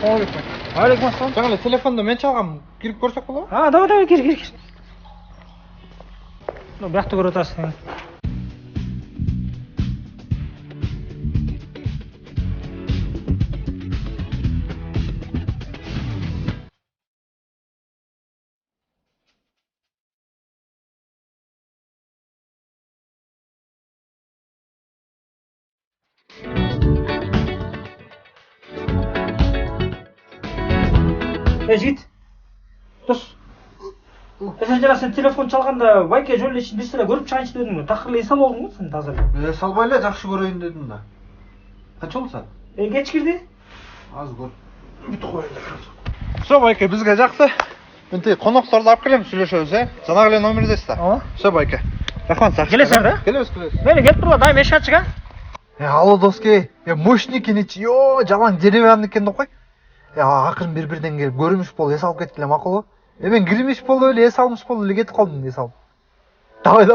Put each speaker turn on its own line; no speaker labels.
Алейкум ассалам.
Жаңа эле телефонду мен чалгам, кирип көрсөк болобу?
Давай, кир. Ну, бияқта көрүп атасың. Жігіт, дос. Сен жана сен телефон чалганда байке жол эле бир сыра көрүп чыгайынчы дедиң. Такыр эс алып алдың го сен азыр?
Салбай эле жакшы көрөйүн дедим да. Канча болду саат?
Кеч кирди.
Аз көр. Бүтүп коеюн. Все, байке, бизге жакты. Мен тиги конокторду алып келем, сүйлөшөбүз, Жанагы эле номердесиз да. Все, байке. Рахмат, сак.
Келесиң да?
Келебиз.
Мени келип турла, дайым эшик ачык, а?
Алло, доски. Мощникиничи, жалаң деревянникен деп кой. Акырын бир-бирден келип көрүмүш болуп эс алып кеткиле макулбу? Мен кирмиш болуп эле эс алмыш болуп эле кетип калдым эс алып. Давай.